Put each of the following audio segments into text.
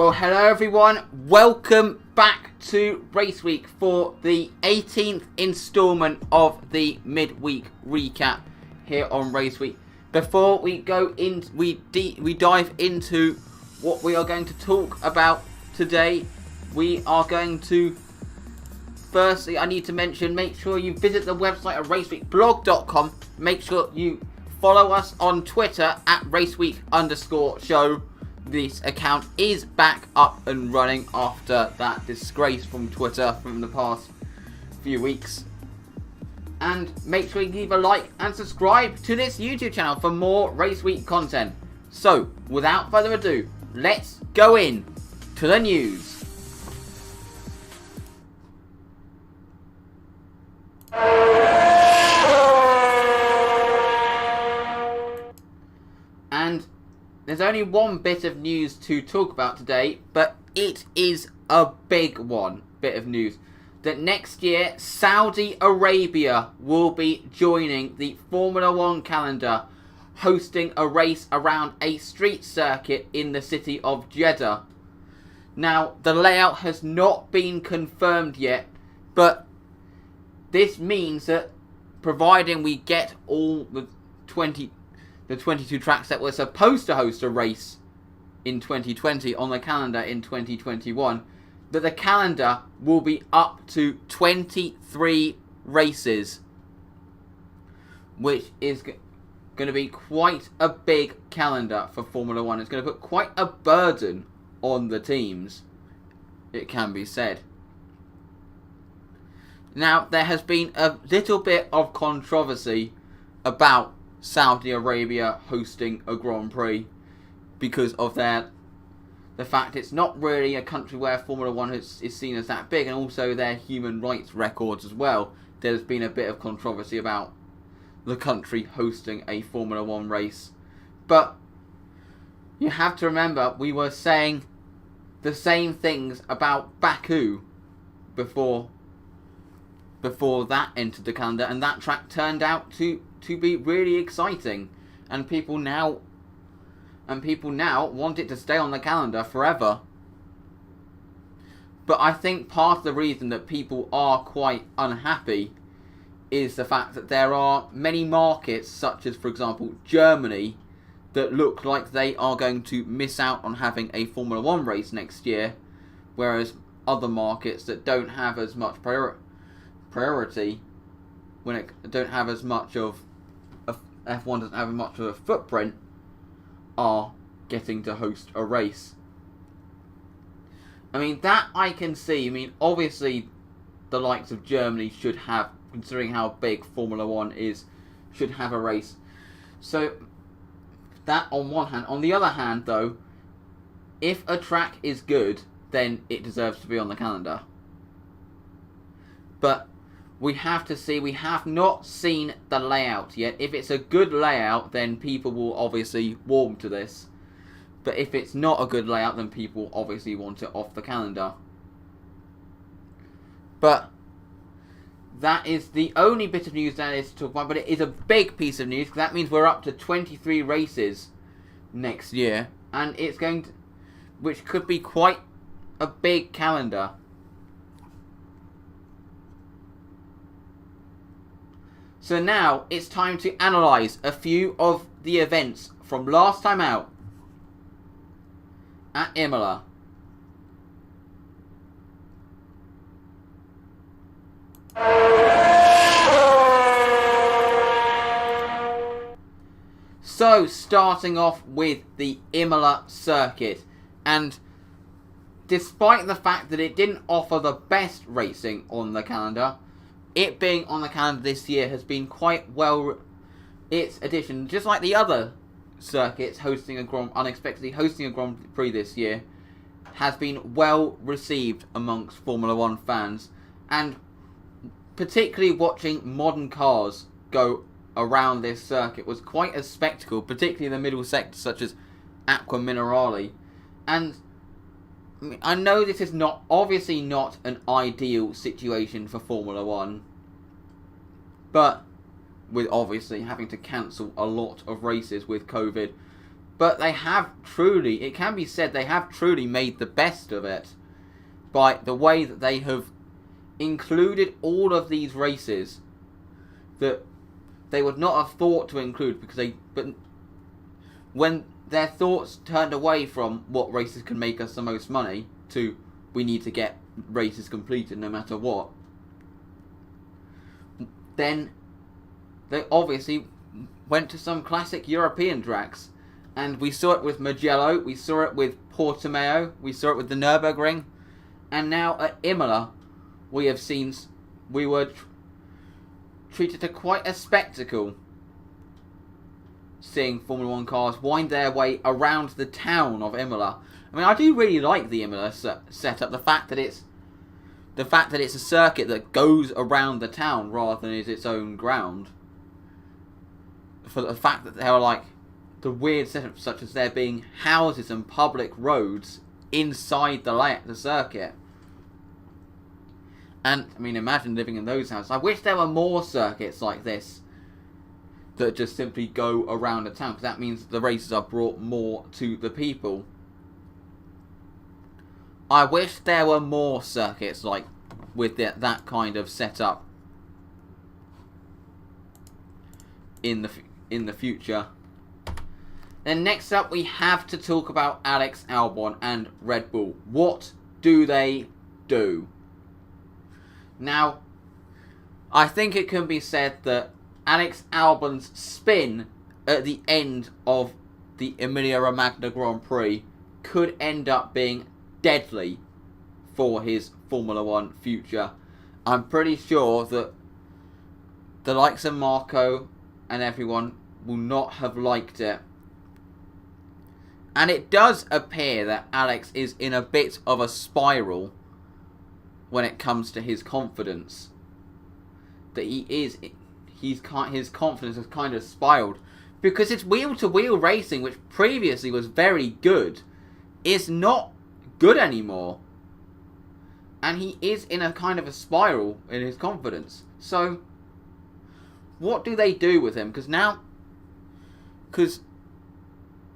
Well, hello everyone. Welcome back to RaceWeek for the 18th installment of the Midweek recap here on RaceWeek. Before we go in, we dive into what we are going to talk about today. We are going to, firstly, I need to mention, make sure you visit the website at raceweekblog.com. Make sure you follow us on Twitter at raceweek_show. This account is back up and running after that disgrace from Twitter from the past few weeks. And make sure you leave a like and subscribe to this YouTube channel for more RaceWeek content. So, without further ado, let's go in to the news. And there's only one bit of news to talk about today, but it is a big bit of news. That next year, Saudi Arabia will be joining the Formula 1 calendar, hosting a race around a street circuit in the city of Jeddah. Now, the layout has not been confirmed yet, but this means that providing we get all the 22 tracks that were supposed to host a race in 2020 on the calendar in 2021, that the calendar will be up to 23 races, which is going to be quite a big calendar for Formula 1. It's going to put quite a burden on the teams, it can be said. Now, there has been a little bit of controversy about Saudi Arabia hosting a Grand Prix because of the fact it's not really a country where Formula 1 is seen as that big, and also their human rights records as well. There's been a bit of controversy about the country hosting a Formula 1 race. But you have to remember, we were saying the same things about Baku before that entered the calendar, and that track turned out to be really exciting, and people now want it to stay on the calendar forever. But I think part of the reason that people are quite unhappy is the fact that there are many markets, such as, for example, Germany, that look like they are going to miss out on having a Formula 1 race next year, whereas other markets that don't have as much priority, when it don't have as much of F1 doesn't have much of a footprint, are getting to host a race. I mean, that I can see. I mean, obviously the likes of Germany should have, considering how big Formula 1 is, should have a race. So that on one hand. On the other hand, though, if a track is good, then it deserves to be on the calendar. But we have to see, we have not seen the layout yet. If it's a good layout, then people will obviously warm to this. But if it's not a good layout, then people obviously want it off the calendar. But that is the only bit of news that is to talk about. But it is a big piece of news, because that means we're up to 23 races next year. And it's going to, which could be quite a big calendar. So now it's time to analyse a few of the events from last time out at Imola. So, starting off with the Imola circuit, and despite the fact that it didn't offer the best racing on the calendar, it being on the calendar this year has been quite well. Its addition, just like the other circuits unexpectedly hosting a Grand Prix this year, has been well received amongst Formula 1 fans, and particularly watching modern cars go around this circuit was quite a spectacle, particularly in the middle sector such as Acqua Minerale. And I know this is obviously not an ideal situation for Formula 1, but with obviously having to cancel a lot of races with COVID, But they have truly, it can be said, they have truly made the best of it by the way that they have included all of these races that they would not have thought to include, but when their thoughts turned away from what races can make us the most money to we need to get races completed no matter what, then they obviously went to some classic European tracks. And we saw it with Mugello, we saw it with Portimao, we saw it with the Nürburgring, and now at Imola we were treated to quite a spectacle, seeing Formula 1 cars wind their way around the town of Imola. I mean, I do really like the Imola setup, the fact that it's a circuit that goes around the town rather than is its own ground. For the fact that there are like the weird setup, such as there being houses and public roads inside the circuit. And, I mean, imagine living in those houses. I wish there were more circuits like this that just simply go around a town, because that means the races are brought more to the people. I wish there were more circuits like with that kind of setup in the future. Then next up we have to talk about Alex Albon and Red Bull. What do they do? Now, I think it can be said that Alex Albon's spin at the end of the Emilia-Romagna Grand Prix could end up being deadly for his Formula 1 future. I'm pretty sure that the likes of Marco and everyone will not have liked it. And it does appear that Alex is in a bit of a spiral when it comes to his confidence. That his confidence has kind of spiraled. Because his wheel-to-wheel racing, which previously was very good, is not good anymore. And he is in a kind of a spiral in his confidence. So, what do they do with him? Because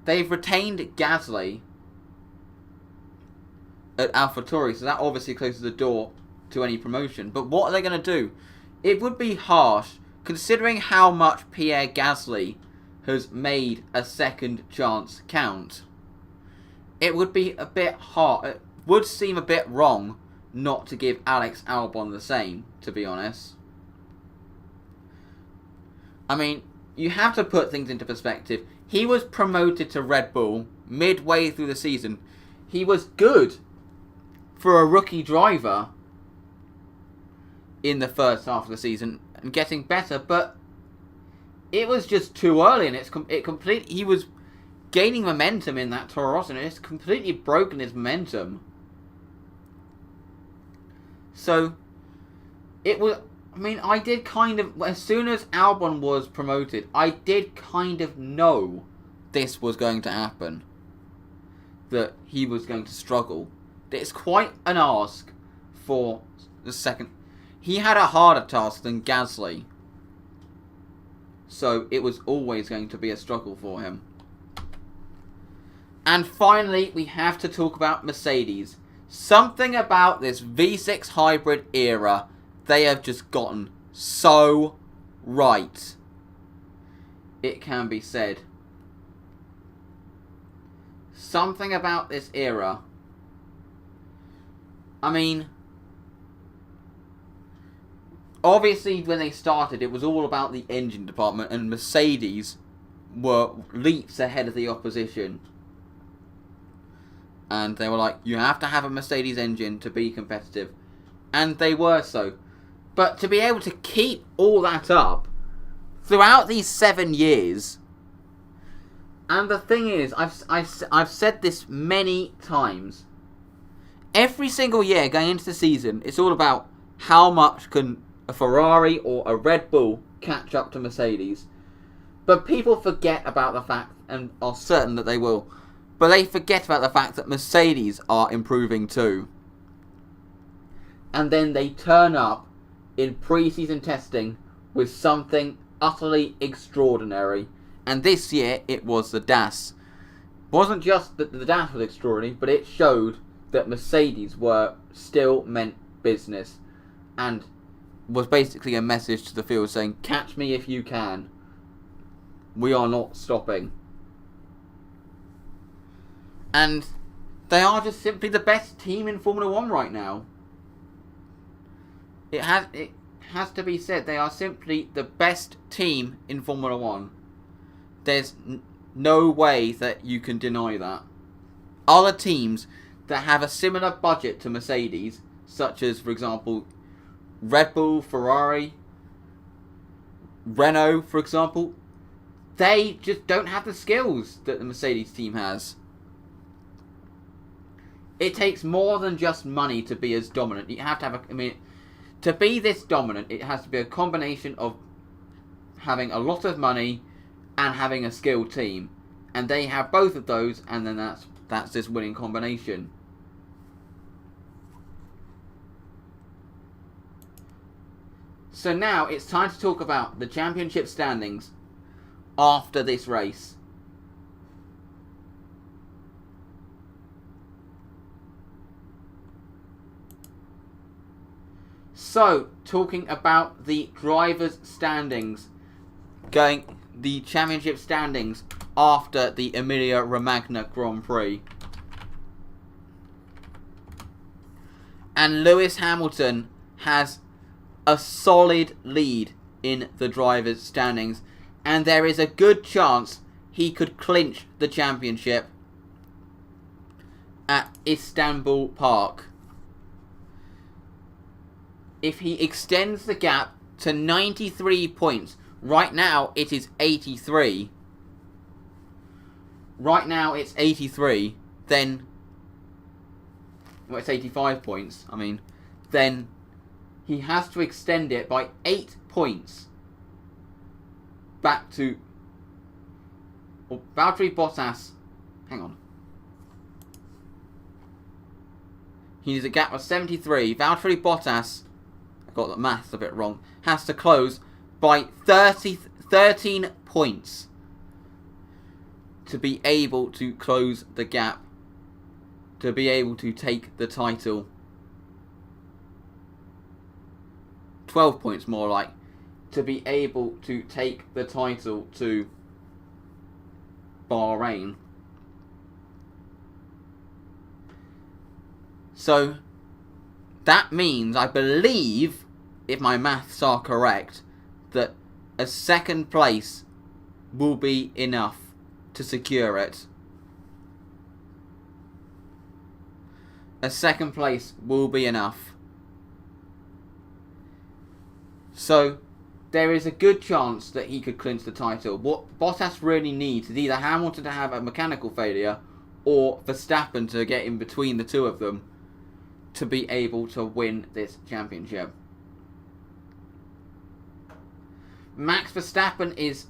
they've retained Gasly at AlphaTauri, so that obviously closes the door to any promotion. But what are they going to do? It would be harsh, considering how much Pierre Gasly has made a second chance count. It would be a bit hard. It would seem a bit wrong not to give Alex Albon the same, to be honest. I mean, you have to put things into perspective. He was promoted to Red Bull midway through the season. He was good for a rookie driver in the first half of the season and getting better, but it was just too early, and he was gaining momentum in that Toro Rosso, and it's completely broken his momentum. So it was. I mean, I did kind of, as soon as Albon was promoted, I did kind of know this was going to happen. That he was going to struggle. It's quite an ask for the second. He had a harder task than Gasly. So it was always going to be a struggle for him. And finally, we have to talk about Mercedes. Something about this V6 hybrid era they have just gotten so right. It can be said. Something about this era. I mean, obviously when they started it was all about the engine department, and Mercedes were leaps ahead of the opposition. And they were like, you have to have a Mercedes engine to be competitive. And they were so. But to be able to keep all that up throughout these 7 years, and the thing is, I've said this many times. Every single year going into the season, it's all about how much can a Ferrari or a Red Bull catch up to Mercedes. But people forget about the fact, and are certain that they will, but they forget about the fact that Mercedes are improving too. And then they turn up in pre-season testing with something utterly extraordinary. And this year it was the DAS. Wasn't just that the dash was extraordinary, but it showed that Mercedes were still meant business, and was basically a message to the field saying, catch me if you can. We are not stopping. And they are just simply the best team in Formula 1 right now. It has to be said, they are simply the best team in Formula 1. There's no way that you can deny that. Other teams that have a similar budget to Mercedes, such as, for example, Red Bull, Ferrari, Renault, for example, they just don't have the skills that the Mercedes team has. It takes more than just money to be as dominant. You have to have to be this dominant, it has to be a combination of having a lot of money and having a skilled team. And they have both of those, and then that's this winning combination. So now it's time to talk about the championship standings after this race. So, talking about the drivers' standings, the championship standings after the Emilia-Romagna Grand Prix. And Lewis Hamilton has a solid lead in the drivers' standings, and there is a good chance he could clinch the championship at Istanbul Park. If he extends the gap to 93 points, right now it is 83. Right now it's 83, then... well, it's 85 points, then he has to extend it by 8 points back to... well, Valtteri Bottas... hang on. He needs a gap of 73. Valtteri Bottas... got the maths a bit wrong, has to close by 13 points to be able to close the gap, to be able to take the title. 12 points more like, to be able to take the title to Bahrain. So that means, I believe, if my maths are correct, that a second place will be enough to secure it. A second place will be enough. So, there is a good chance that he could clinch the title. What Bottas really needs is either Hamilton to have a mechanical failure or Verstappen to get in between the two of them to be able to win this championship. Max Verstappen is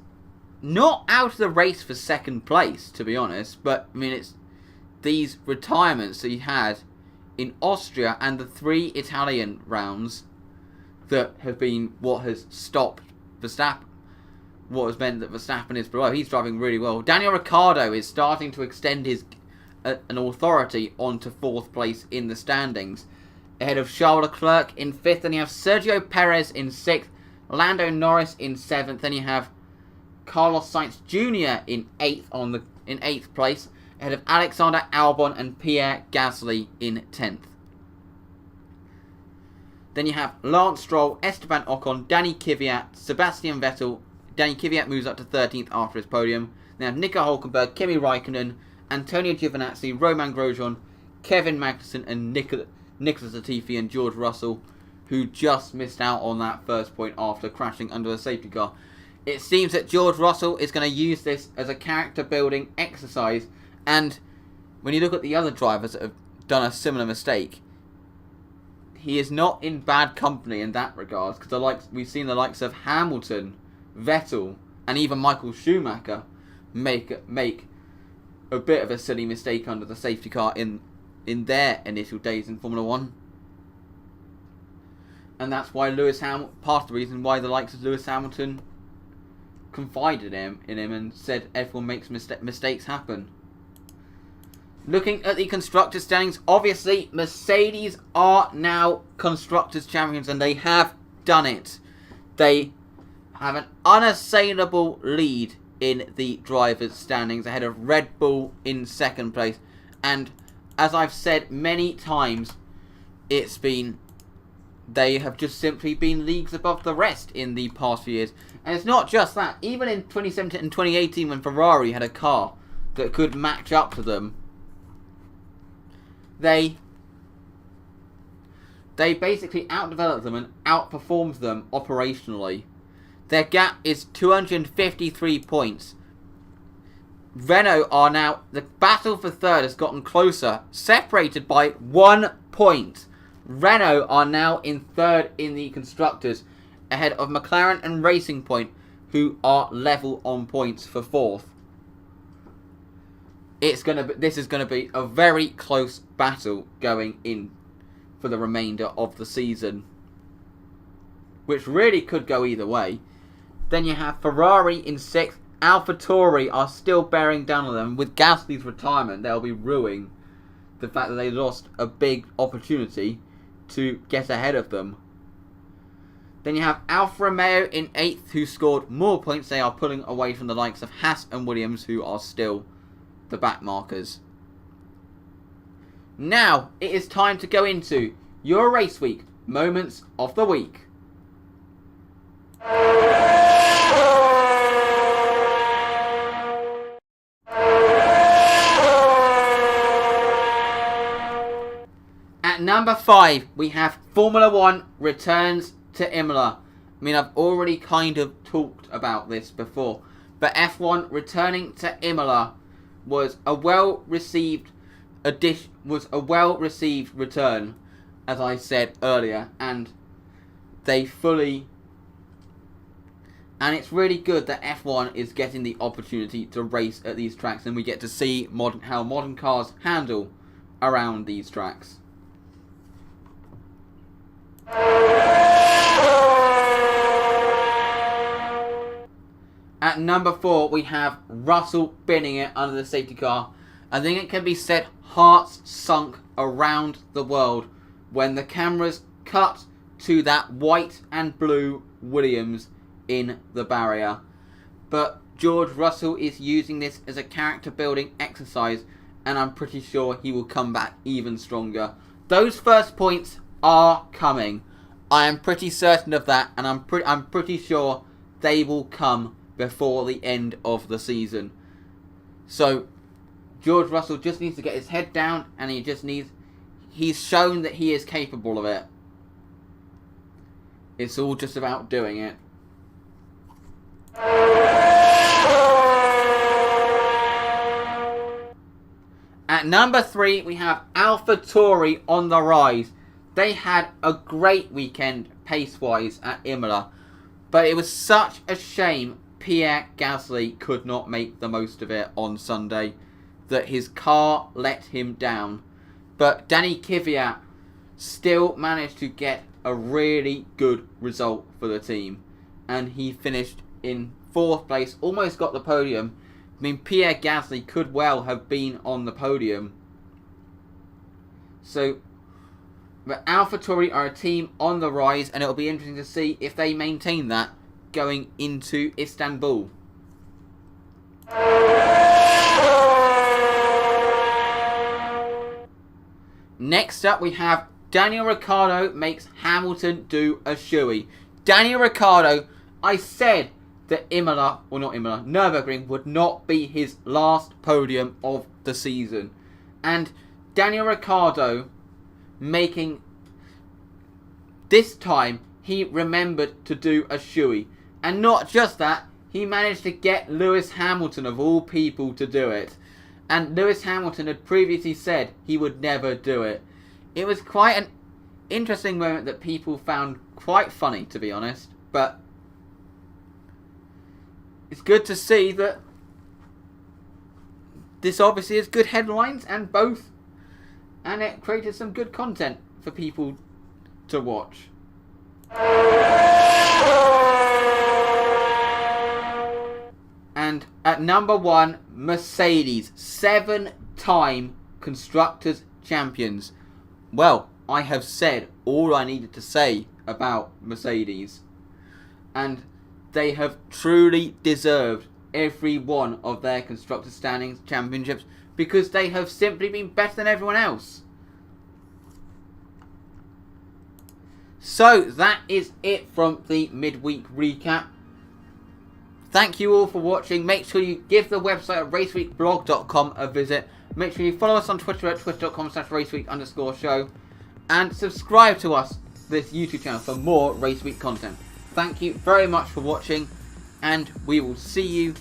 not out of the race for second place, to be honest, but it's these retirements that he had in Austria and the 3 Italian rounds that have been what has stopped Verstappen, what has meant that Verstappen is below. He's driving really well. Daniel Ricciardo is starting to extend his an authority onto 4th place in the standings, ahead of Charles Leclerc in 5th. Then you have Sergio Perez in 6th, Lando Norris in 7th. Then you have Carlos Sainz Jr. in 8th place, ahead of Alexander Albon and Pierre Gasly in 10th. Then you have Lance Stroll, Esteban Ocon, Danny Kvyat, Sebastian Vettel. Danny Kvyat moves up to 13th after his podium. Then you have Nico Hulkenberg, Kimi Raikkonen, Antonio Giovinazzi, Romain Grosjean, Kevin Magnussen, and Nicholas Latifi and George Russell, who just missed out on that first point after crashing under a safety car. It seems that George Russell is going to use this as a character building exercise, and when you look at the other drivers that have done a similar mistake, he is not in bad company in that regard, because we've seen the likes of Hamilton, Vettel, and even Michael Schumacher make a bit of a silly mistake under the safety car in their initial days in Formula 1. And that's why part of the reason why the likes of Lewis Hamilton confided in him and said everyone makes mistakes happen. Looking at the Constructors' standings, obviously Mercedes are now Constructors' champions, and they have done it. They have an unassailable lead in the Drivers' standings, ahead of Red Bull in second place. And as I've said many times, they have just simply been leagues above the rest in the past few years. And it's not just that. Even in 2017 and 2018, when Ferrari had a car that could match up to them, they basically outdeveloped them and outperformed them operationally. Their gap is 253 points. Renault are now... The battle for third has gotten closer, separated by 1 point. Renault are now in third in the Constructors, ahead of McLaren and Racing Point, who are level on points for fourth. This is going to be a very close battle going in for the remainder of the season, which really could go either way. Then you have Ferrari in sixth. AlphaTauri are still bearing down on them. With Gasly's retirement, they'll be ruining the fact that they lost a big opportunity to get ahead of them. Then you have Alfa Romeo in 8th, who scored more points. They are pulling away from the likes of Haas and Williams, who are still the backmarkers. Now, it is time to go into your Race Week Moments of the Week. At number 5, we have Formula 1 returns to Imola. I mean, I've already kind of talked about this before, but F1 returning to Imola was a well-received return, as I said earlier, and it's really good that F1 is getting the opportunity to race at these tracks, and we get to see how modern cars handle around these tracks. At number 4, we have Russell binning it under the safety car. I think it can be said hearts sunk around the world when the cameras cut to that white and blue Williams in the barrier. But George Russell is using this as a character building exercise, and I'm pretty sure he will come back even stronger. Those first points are coming. I am pretty certain of that, and I'm pretty sure they will come before the end of the season. So George Russell just needs to get his head down, and he's shown that he is capable of it. It's all just about doing it. At number 3, we have AlphaTauri on the rise. They had a great weekend pace-wise at Imola, but it was such a shame Pierre Gasly could not make the most of it on Sunday, that his car let him down. But Danny Kvyat still managed to get a really good result for the team, and he finished in 4th place, almost got the podium. I mean, Pierre Gasly could well have been on the podium. So, but AlphaTauri are a team on the rise, and it'll be interesting to see if they maintain that going into Istanbul. Next up, we have Daniel Ricciardo makes Hamilton do a shoey. Daniel Ricciardo, I said that Nürburgring would not be his last podium of the season. And Daniel Ricciardo making... This time, he remembered to do a shoey. And not just that, he managed to get Lewis Hamilton, of all people, to do it. And Lewis Hamilton had previously said he would never do it. It was quite an interesting moment that people found quite funny, to be honest. But it's good to see that this obviously is good headlines and it created some good content for people to watch. And at number 1, Mercedes, 7-time Constructors Champions. Well, I have said all I needed to say about Mercedes, and they have truly deserved every one of their Constructors Standings Championships because they have simply been better than everyone else. So that is it from the midweek recap. Thank you all for watching. Make sure you give the website at raceweekblog.com a visit. Make sure you follow us on Twitter at twitter.com/raceweek_show. And subscribe to us, this YouTube channel, for more Race Week content. Thank you very much for watching. And we will see you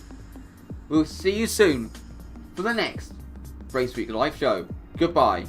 soon for the next Race Week live show. Goodbye.